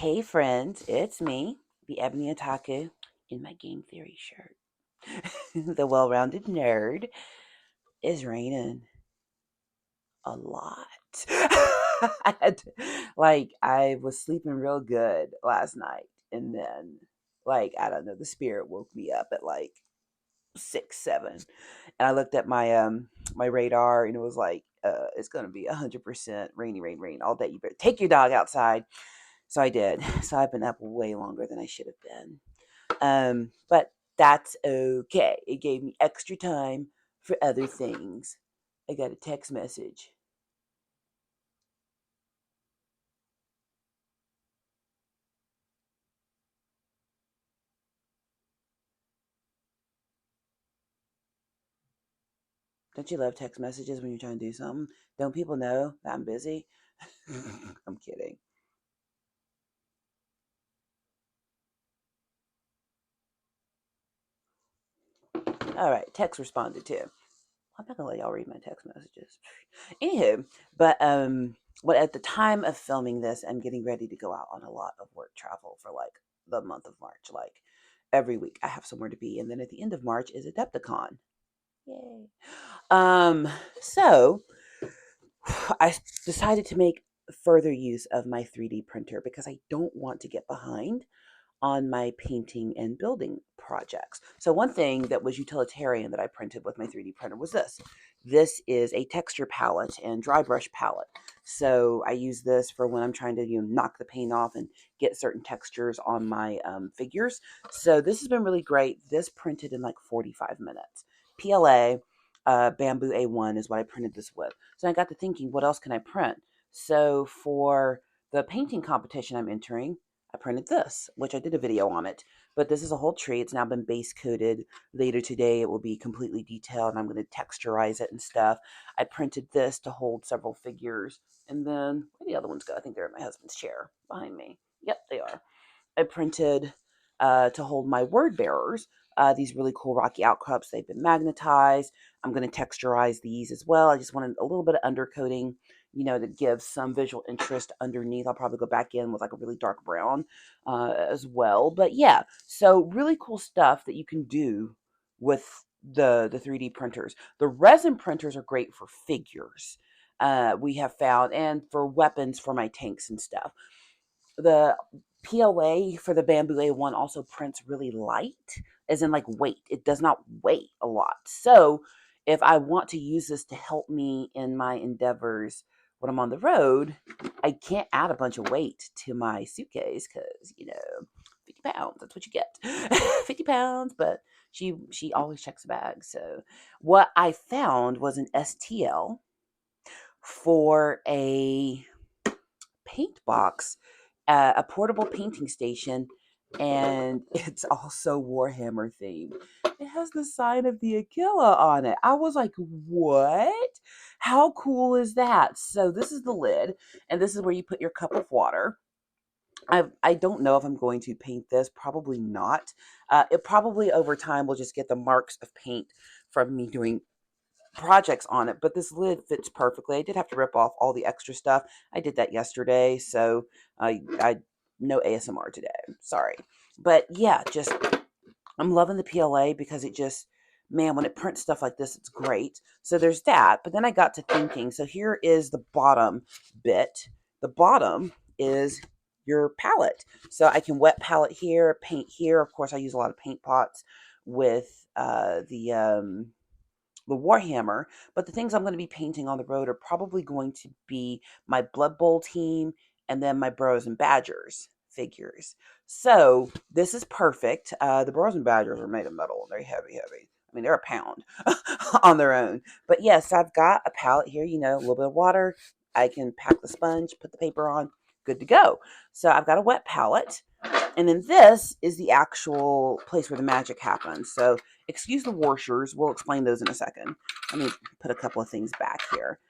Hey friends, it's me, the Ebony Otaku, in my game theory shirt. The well-rounded nerd. Is raining a lot. I was sleeping real good last night, and then I don't know, the spirit woke me up at like 6, 7, and I looked at my radar, and it was like it's gonna be 100% rainy, rain all day. You better take your dog outside. So I did. So I've been up way longer than I should have been. But that's okay. It gave me extra time for other things. I got a text message. Don't you love text messages when you're trying to do something? Don't people know that I'm busy? I'm kidding. All right, text responded too. I'm not gonna let y'all read my text messages. Anywho, but what at the time of filming this, I'm getting ready to go out on a lot of work travel for like the month of March. Like every week, I have somewhere to be, and then at the end of March is Adepticon. Yay! Um, so I decided to make further use of my 3D printer because I don't want to get behind on my painting and building projects. So one thing that was utilitarian that I printed with my 3D printer was this. This is a texture palette and dry brush palette. So I use this for when I'm trying to knock the paint off and get certain textures on my figures. So this has been really great. This printed in like 45 minutes. PLA Bamboo A1 is what I printed this with. So I got to thinking, what else can I print? So for the painting competition I'm entering, I printed this, which I did a video on it. But this is a whole tree. It's now been base coated. Later today, it will be completely detailed, and I'm going to texturize it and stuff. I printed this to hold several figures. And then, where the other ones go? I think they're in my husband's chair behind me. Yep, they are. I printed to hold my word bearers. These really cool rocky outcrops. They've been magnetized. I'm going to texturize these as well. I just wanted a little bit of undercoating, to give some visual interest underneath. I'll probably go back in with like a really dark brown as well. But yeah, so really cool stuff that you can do with the 3D printers. The resin printers are great for figures. We have found, and for weapons for my tanks and stuff. The PLA for the Bamboo A1 also prints really light, as in like weight. It does not weigh a lot. So if I want to use this to help me in my endeavors when I'm on the road, I can't add a bunch of weight to my suitcase because, 50 pounds, that's what you get. 50 pounds, but she always checks a bag. So what I found was an STL for a paint box, a portable painting station, and it's also Warhammer themed. It has the sign of the Aquila on it. I was like, what? How cool is that? So this is the lid, and this is where you put your cup of water. I don't know if I'm going to paint this. Probably not. It probably over time will just get the marks of paint from me doing projects on it, but this lid fits perfectly. I did have to rip off all the extra stuff. I did that yesterday, so I no ASMR today. Sorry, but yeah, just I'm loving the PLA because it just, man, when it prints stuff like this, it's great. So there's that. But then I got to thinking. So here is the bottom bit. The bottom is your palette. So I can wet palette here, paint here. Of course, I use a lot of paint pots with the Warhammer, but the things I'm going to be painting on the road are probably going to be my Blood Bowl team and then my Burrows and Badgers figures. So this is perfect. The Burrows and Badgers are made of metal. They're heavy, heavy. I mean, they're a pound on their own. But yes, I've got a palette here, a little bit of water. I can pack the sponge, put the paper on, good to go. So I've got a wet palette. And then this is the actual place where the magic happens. So excuse the washers. We'll explain those in a second. Let me put a couple of things back here.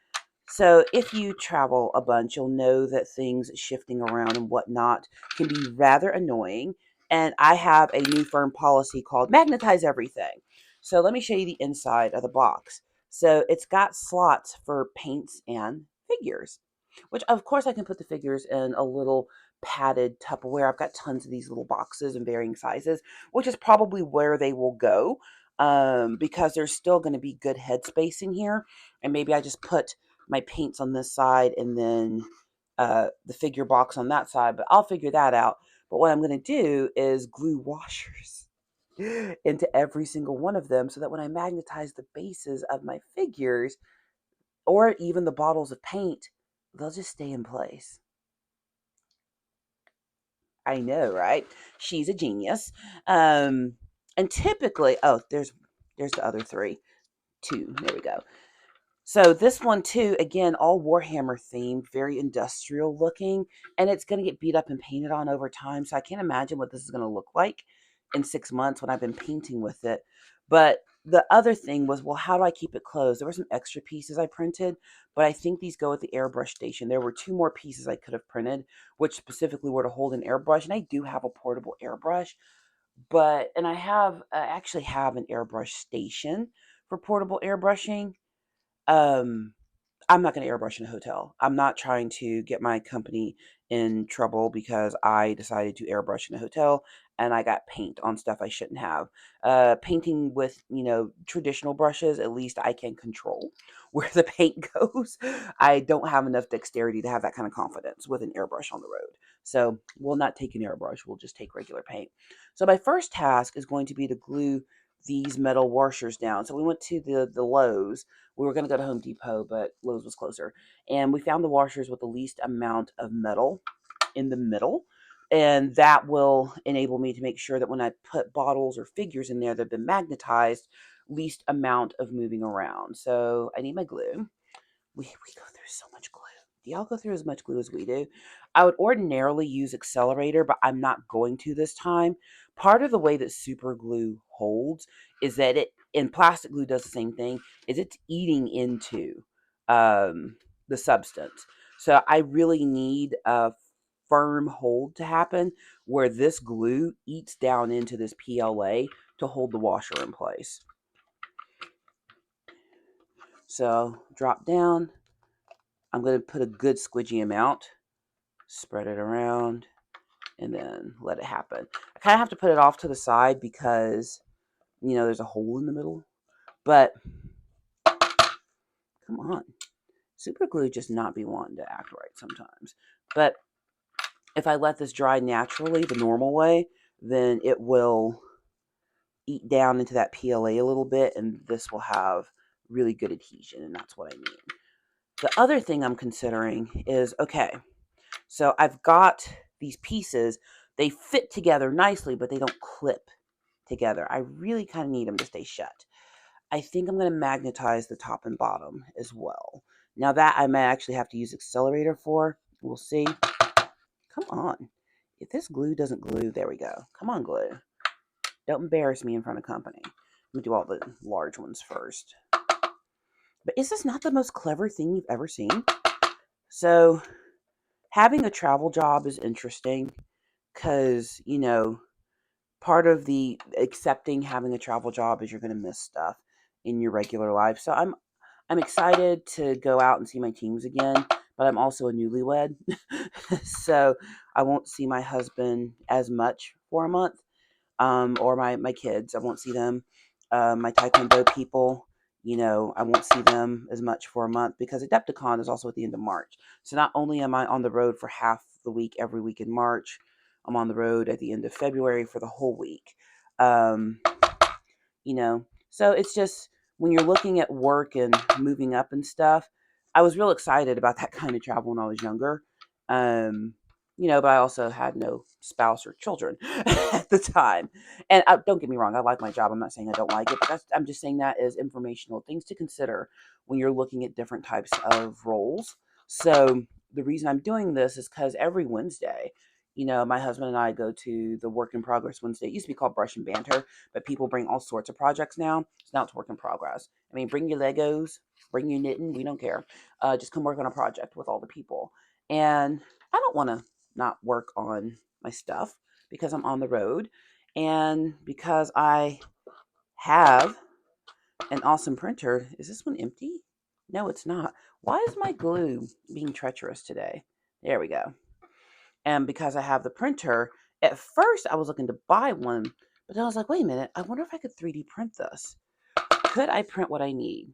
So if you travel a bunch, you'll know that things shifting around and whatnot can be rather annoying. And I have a new firm policy called magnetize everything. So let me show you the inside of the box. So it's got slots for paints and figures, which of course I can put the figures in a little padded Tupperware. I've got tons of these little boxes in varying sizes, which is probably where they will go, because there's still going to be good headspace in here. And maybe I just put my paints on this side and then the figure box on that side, but I'll figure that out. But what I'm going to do is glue washers into every single one of them so that when I magnetize the bases of my figures or even the bottles of paint, they'll just stay in place. I know, right? She's a genius. And typically, oh, there's the other three. Two. There we go. So this one too, again, all Warhammer themed, very industrial looking, and it's going to get beat up and painted on over time. So I can't imagine what this is going to look like in 6 months when I've been painting with it. But the other thing was, well, how do I keep it closed? There were some extra pieces I printed, but I think these go at the airbrush station. There were two more pieces I could have printed, which specifically were to hold an airbrush, and I do have a portable airbrush, and I actually have an airbrush station for portable airbrushing. um I'm not going to airbrush in a hotel. I'm not trying to get my company in trouble because I decided to airbrush in a hotel and I got paint on stuff I shouldn't have. Painting with, traditional brushes, at least I can control where the paint goes. I don't have enough dexterity to have that kind of confidence with an airbrush on the road. So we'll not take an airbrush. We'll just take regular paint. So my first task is going to be to glue these metal washers down. So we went to the Lowe's. We were going to go to Home Depot, but Lowe's was closer. And we found the washers with the least amount of metal in the middle. And that will enable me to make sure that when I put bottles or figures in there that have been magnetized, least amount of moving around. So I need my glue. We go through so much glue. Do y'all go through as much glue as we do? I would ordinarily use Accelerator, but I'm not going to this time. Part of the way that super glue holds is that and plastic glue does the same thing, is it's eating into the substance. So I really need a firm hold to happen where this glue eats down into this PLA to hold the washer in place. So drop down. I'm going to put a good squidgy amount, spread it around, and then let it happen. I kind of have to put it off to the side because, there's a hole in the middle. But, come on. Super glue just not be wanting to act right sometimes. But if I let this dry naturally, the normal way, then it will eat down into that PLA a little bit, and this will have really good adhesion, and that's what I need. The other thing I'm considering is, okay, so I've got these pieces. They fit together nicely, but they don't clip together. I really kind of need them to stay shut. I think I'm going to magnetize the top and bottom as well. Now that I may actually have to use Accelerator for. We'll see. Come on. If this glue doesn't glue, there we go. Come on, glue. Don't embarrass me in front of company. I'm going to do all the large ones first. But is this not the most clever thing you've ever seen? So having a travel job is interesting because, part of the accepting having a travel job is you're going to miss stuff in your regular life. So I'm excited to go out and see my teams again, but I'm also a newlywed. So I won't see my husband as much for a month, or my kids. I won't see them. My Taekwondo people, I won't see them as much for a month because Adepticon is also at the end of March. So not only am I on the road for half the week every week in March, I'm on the road at the end of February for the whole week. Um, so it's just when you're looking at work and moving up and stuff, I was real excited about that kind of travel when I was younger. Um, but I also had no spouse or children at the time. And don't get me wrong, I like my job. I'm not saying I don't like it, but I'm just saying that as informational things to consider when you're looking at different types of roles. So the reason I'm doing this is because every Wednesday, my husband and I go to the Work in Progress Wednesday. It used to be called Brush and Banter, but people bring all sorts of projects now. So now it's Work in Progress. I mean, bring your Legos, bring your knitting. We don't care. Just come work on a project with all the people. And I don't want to not work on my stuff because I'm on the road and because I have an awesome printer. Is this one empty? No, it's not. Why is my glue being treacherous today? There we go. And because I have the printer, at first I was looking to buy one, but then I was like, wait a minute, I wonder if I could 3D print this. Could I print what I need?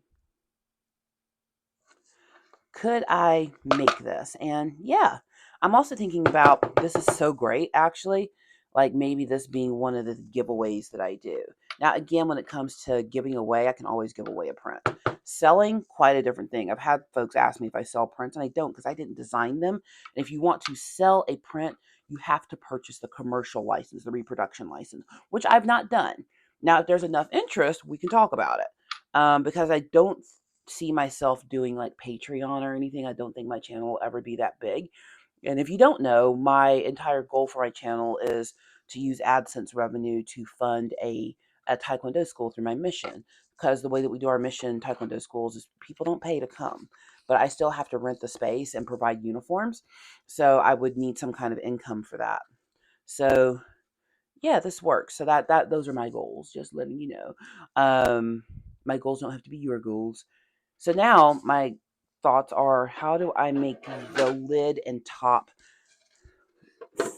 Could I make this? And yeah, I'm also thinking about, this is so great actually, like maybe this being one of the giveaways that I do. Now, again, when it comes to giving away, I can always give away a print. Selling, quite a different thing. I've had folks ask me if I sell prints, and I don't, because I didn't design them. And if you want to sell a print, you have to purchase the commercial license, the reproduction license, which I've not done. Now, if there's enough interest, we can talk about it. Because I don't see myself doing like Patreon or anything. I don't think my channel will ever be that big. And if you don't know, my entire goal for my channel is to use AdSense revenue to fund a Taekwondo school through my mission. Because the way that we do our mission Taekwondo schools is people don't pay to come, but I still have to rent the space and provide uniforms. So I would need some kind of income for that. So yeah, this works. So that those are my goals. Just letting you know. My goals don't have to be your goals. So now my thoughts are, how do I make the lid and top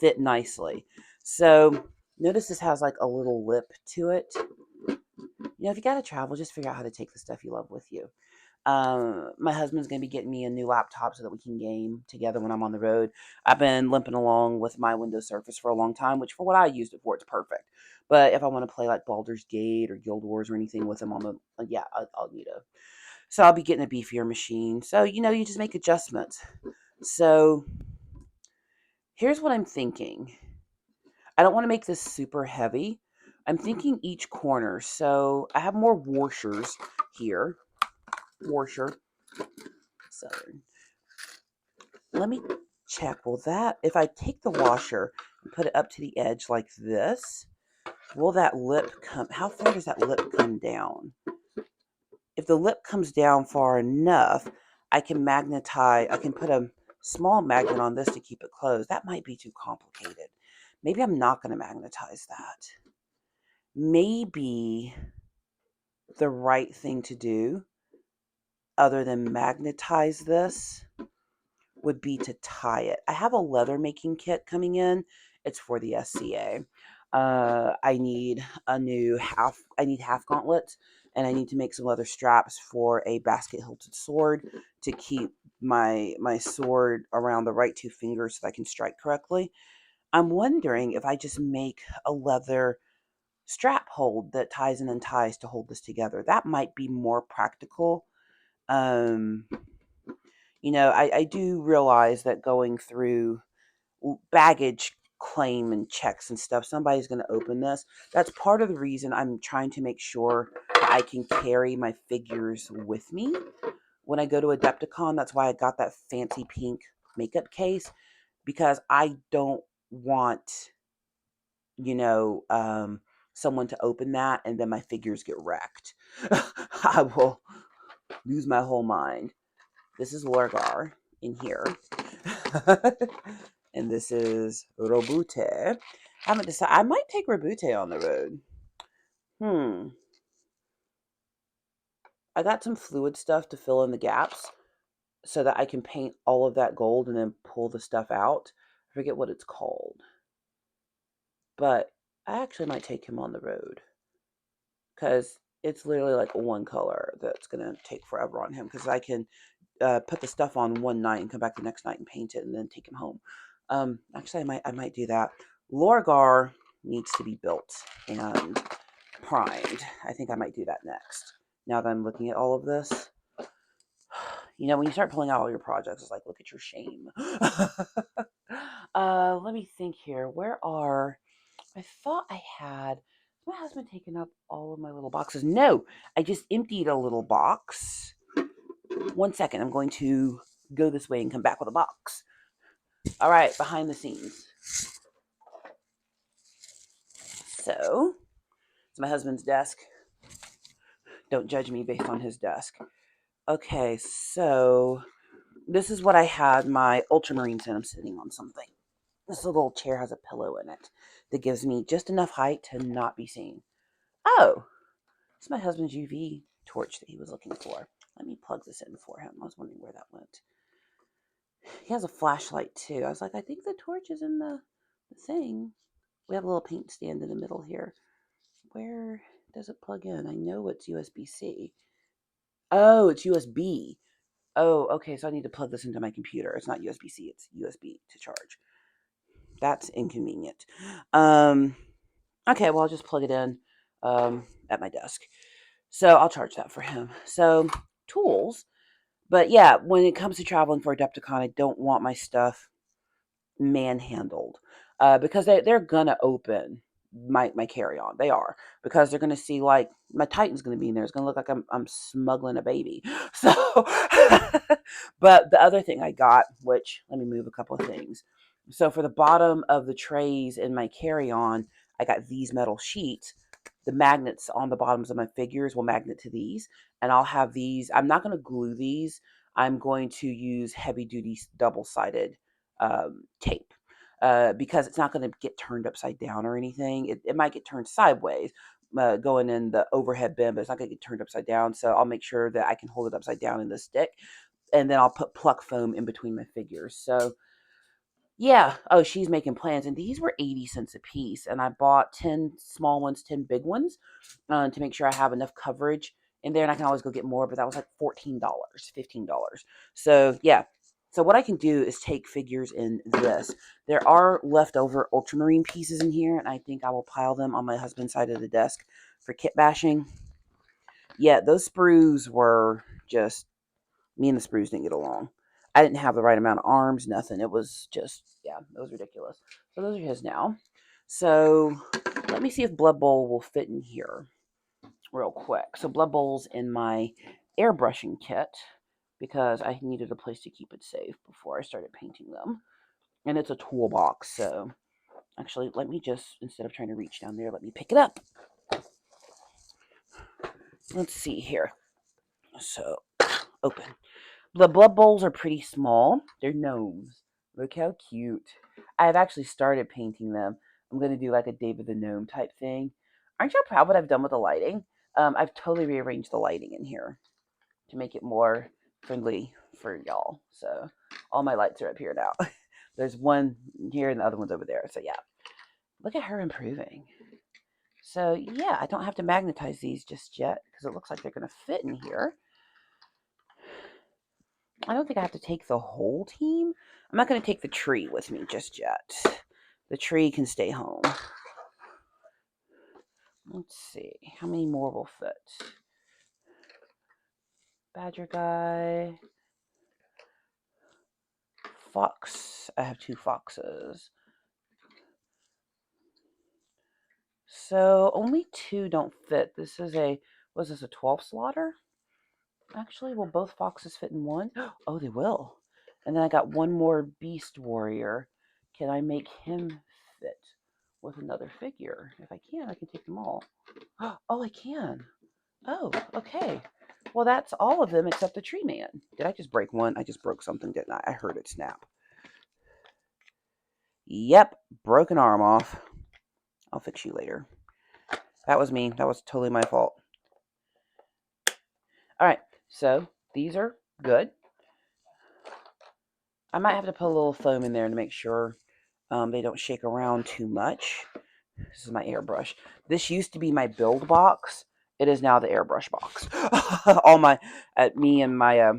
fit nicely? So notice this has like a little lip to it. You know, if you got to travel, just figure out how to take the stuff you love with you. My husband's going to be getting me a new laptop so that we can game together when I'm on the road. I've been limping along with my Windows Surface for a long time, which for what I used it for, it's perfect. But if I want to play like Baldur's Gate or Guild Wars or anything with him on the, yeah, I'll need a. So I'll be getting a beefier machine. So, you know, you just make adjustments. So here's what I'm thinking. I don't want to make this super heavy. I'm thinking each corner. So I have more washers here. Washer. So let me check. Will that, if I take the washer and put it up to the edge like this, will that lip come, how far does that lip come down? If the lip comes down far enough, I can magnetize, I can put a small magnet on this to keep it closed. That might be too complicated. Maybe I'm not going to magnetize that. Maybe the right thing to do, other than magnetize this, would be to tie it. I have a leather making kit coming in. It's for the SCA. I need half gauntlets, and I need to make some leather straps for a basket hilted sword to keep my sword around the right two fingers so that I can strike correctly. I'm wondering if I just make a leather strap hold that ties and unties to hold this together. That might be more practical. Um, you know, I do realize that going through baggage claim and checks and stuff, somebody's going to open this. That's part of the reason I'm trying to make sure that I can carry my figures with me when I go to Adepticon. That's why I got that fancy pink makeup case, because I don't want, you know, someone to open that and then my figures get wrecked. I will lose my whole mind. This is Lorgar in here. And this is Roboute. I haven't decided. I might take Roboute on the road. I got some fluid stuff to fill in the gaps so that I can paint all of that gold and then pull the stuff out. I forget what it's called. But I actually might take him on the road, because it's literally like one color that's going to take forever on him, because I can put the stuff on one night and come back the next night and paint it and then take him home. Actually, I might do that. Lorgar needs to be built and primed. I think I might do that next. Now that I'm looking at all of this, you know, when you start pulling out all your projects, it's like, look at your shame. Let me think here. Where are, I thought I had, my husband taken up all of my little boxes? No, I just emptied a little box. 1 second, I'm going to go this way and come back with a box. All right, behind the scenes. So, it's my husband's desk. Don't judge me based on his desk. Okay, so this is what I had my ultramarines in. I'm sitting on something. This little chair has a pillow in it that gives me just enough height to not be seen. Oh, it's my husband's UV torch that he was looking for. Let me plug this in for him. I was wondering where that went. He has a flashlight too. I was like, I think the torch is in the thing. We have a little paint stand in the middle here. Where does it plug in? I know it's USB-C. Oh, it's USB. Oh, okay. So I need to plug this into my computer. It's not USB-C. It's USB to charge. That's inconvenient. Okay, well, I'll just plug it in at my desk. So I'll charge that for him. So tools. But yeah, when it comes to traveling for Adepticon, I don't want my stuff manhandled because they're gonna open my carry on. They are, because they're gonna see like my Titan's gonna be in there. It's gonna look like I'm smuggling a baby. So, but the other thing I got, which let me move a couple of things. So for the bottom of the trays in my carry on, I got these metal sheets. The magnets on the bottoms of my figures will magnet to these, and I'll have these. I'm not going to glue these. I'm going to use heavy duty double sided tape because it's not going to get turned upside down or anything. It might get turned sideways going in the overhead bin, but it's not going to get turned upside down. So I'll make sure that I can hold it upside down in the stick, and then I'll put pluck foam in between my figures. So yeah. Oh, she's making plans, and these were 80 cents a piece, and I bought 10 small ones, 10 big ones to make sure I have enough coverage in there, and I can always go get more, but that was like $14, $15. So yeah. So what I can do is take figures in this. There are leftover ultramarine pieces in here, and I think I will pile them on my husband's side of the desk for kit bashing. Yeah, those sprues were just, me and the sprues didn't get along. I didn't have the right amount of arms, nothing. It was just, yeah, it was ridiculous. So those are his now. So let me see if Blood Bowl will fit in here real quick. So Blood Bowl's in my airbrushing kit because I needed a place to keep it safe before I started painting them. And it's a toolbox, so actually let me just, instead of trying to reach down there, let me pick it up. Let's see here. So open. The Blood Bowls are pretty small. They're gnomes. Look how cute. I've actually started painting them. I'm going to do like a David the Gnome type thing. Aren't you proud what I've done with the lighting? I've totally rearranged the lighting in here to make it more friendly for y'all. So all my lights are up here now. There's one here and the other one's over there. So yeah, look at her improving. So yeah, I don't have to magnetize these just yet because it looks like they're going to fit in here. I don't think I have to take the whole team. I'm not going to take the tree with me just yet. The tree can stay home. Let's see. How many more will fit? Badger guy. Fox. I have 2 foxes. So only 2 don't fit. This is a, was this a 12 slaughter? Actually, will both foxes fit in one? Oh, they will. And then I got one more beast warrior. Can I make him fit with another figure? If I can, I can take them all. Oh, I can. Oh, okay. Well, that's all of them except the tree man. Did I just break one? I just broke something, didn't I? I heard it snap. Yep, broken arm off. I'll fix you later. That was me. That was totally my fault. All right, so these are good. I might have to put a little foam in there to make sure they don't shake around too much. This is my airbrush. This used to be my build box. It is now the airbrush box. All my, me and my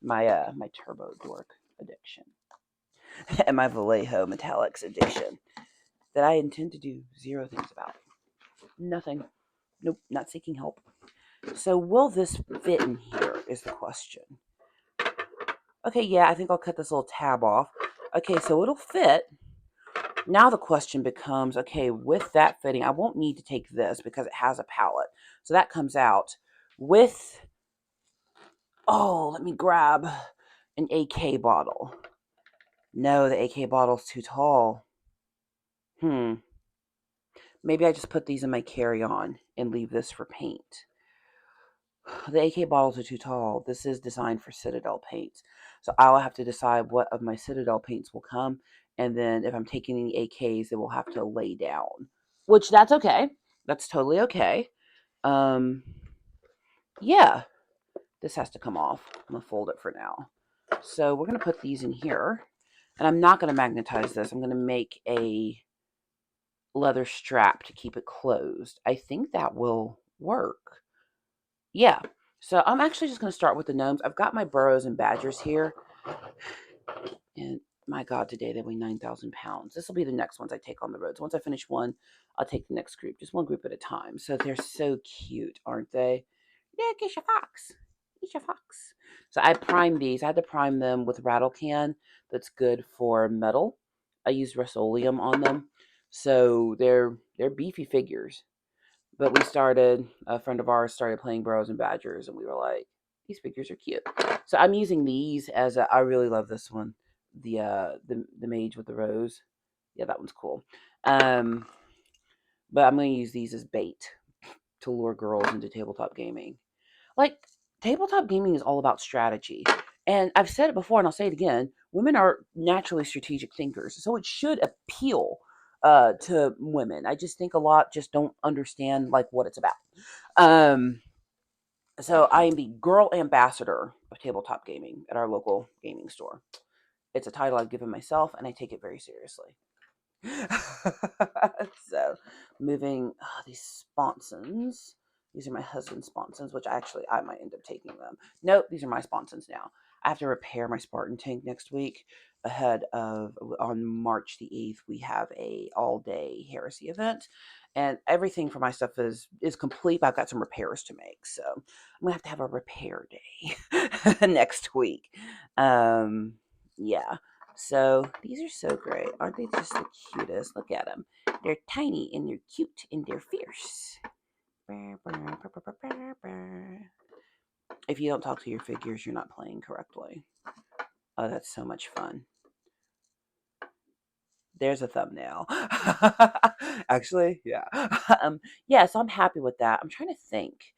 my Turbo Dork addiction and my Vallejo Metallics edition that I intend to do 0 things about. Nothing. Nope. Not seeking help. So will this fit in here is the question. Okay, yeah, I think I'll cut this little tab off. Okay, so it'll fit. Now the question becomes, okay, with that fitting, I won't need to take this because it has a pallet. So that comes out with, oh, let me grab an AK bottle. No, the AK bottle's too tall. Maybe I just put these in my carry-on and leave this for paint. The AK bottles are too tall. This is designed for Citadel paints. So I'll have to decide what of my Citadel paints will come. And then if I'm taking any AKs, it will have to lay down. Which, that's okay. That's totally okay. Yeah. This has to come off. I'm going to fold it for now. So we're going to put these in here. And I'm not going to magnetize this. I'm going to make a leather strap to keep it closed. I think that will work. Yeah. So I'm actually just going to start with the gnomes. I've got my burros and badgers here. And my God, today they weigh 9,000 pounds. This will be the next ones I take on the road. So once I finish one, I'll take the next group, just one group at a time. So they're so cute, aren't they? Look, it's your fox. It's your fox. So I primed these. I had to prime them with rattle can that's good for metal. I used Rust-Oleum on them. So they're beefy figures. But a friend of ours started playing Burrows and Badgers, and we were like, these figures are cute. So I'm using these I really love this one, the mage with the rose. Yeah, that one's cool. Um, but I'm going to use these as bait to lure girls into tabletop gaming. Like, tabletop gaming is all about strategy. And I've said it before and I'll say it again. Women are naturally strategic thinkers. So it should appeal to women. I just think a lot just don't understand like what it's about. Um, so I am the girl ambassador of tabletop gaming at our local gaming store. It's a title I've given myself and I take it very seriously. So moving these sponsons. These are my husband's sponsons, which I might end up taking them. Nope, these are my sponsons now. I have to repair my Spartan tank next week ahead of on March the 8th. We have a all-day heresy event. And everything for my stuff is complete, but I've got some repairs to make. So I'm gonna have a repair day next week. Yeah. So these are so great. Aren't they just the cutest? Look at them. They're tiny and they're cute and they're fierce. If you don't talk to your figures, you're not playing correctly. Oh, that's so much fun. There's a thumbnail. Actually, yeah. Yeah, so I'm happy with that. I'm trying to think.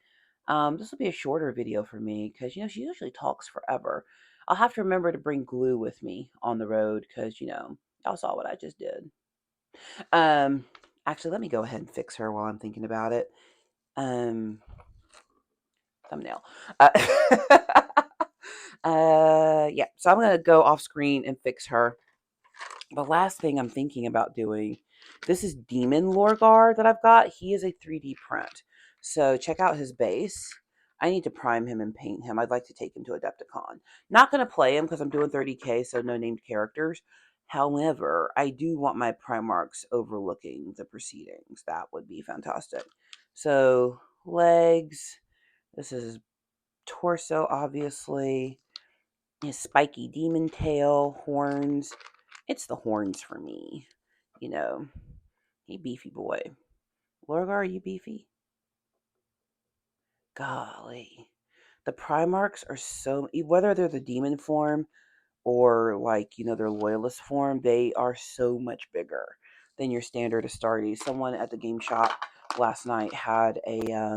This will be a shorter video for me because, she usually talks forever. I'll have to remember to bring glue with me on the road because, y'all saw what I just did. Um, Actually, let me go ahead and fix her while I'm thinking about it. Um, Thumbnail. Uh, yeah, so I'm going to go off screen and fix her. The last thing I'm thinking about doing, this is Demon Lorgar that I've got. He is a 3D print. So check out his base. I need to prime him and paint him. I'd like to take him to Adepticon. Not going to play him because I'm doing 30K, so no named characters. However, I do want my Primarchs overlooking the proceedings. That would be fantastic. So, legs. This is his torso, obviously. His spiky demon tail, horns. It's the horns for me. You know, he beefy boy. Lorgar, are you beefy? Golly. The Primarchs are so, whether they're the demon form or like, their loyalist form, they are so much bigger than your standard Astartes. Someone at the game shop last night had a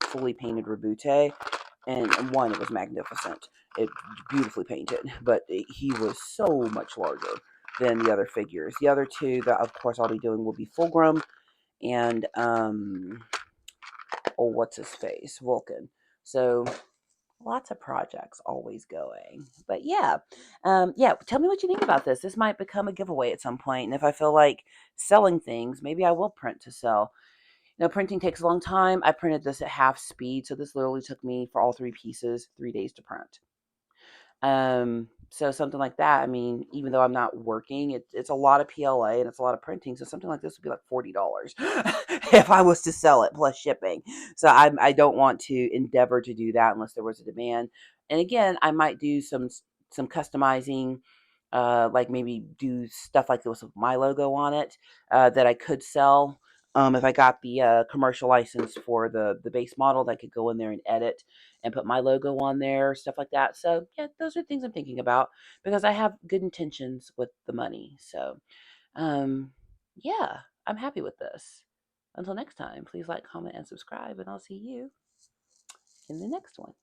fully painted Rabute, and one, it was magnificent. It beautifully painted, but he was so much larger than the other figures. The other two that, of course, I'll be doing will be Fulgrim and oh, what's his face, Vulcan. So lots of projects always going. But yeah, yeah. Tell me what you think about this. This might become a giveaway at some point, and if I feel like selling things, maybe I will print to sell. Printing takes a long time. I printed this at half speed, so this literally took me for all three pieces 3 days to print. So something like that. I mean, even though I'm not working, it's a lot of PLA and it's a lot of printing. So something like this would be like $40 if I was to sell it plus shipping. So I don't want to endeavor to do that unless there was a demand. And again, I might do some customizing, like maybe do stuff like this with my logo on it that I could sell. If I got the commercial license for the base model, that I could go in there and edit and put my logo on there, stuff like that. So yeah, those are things I'm thinking about because I have good intentions with the money. So yeah, I'm happy with this. Until next time, please like, comment, and subscribe, and I'll see you in the next one.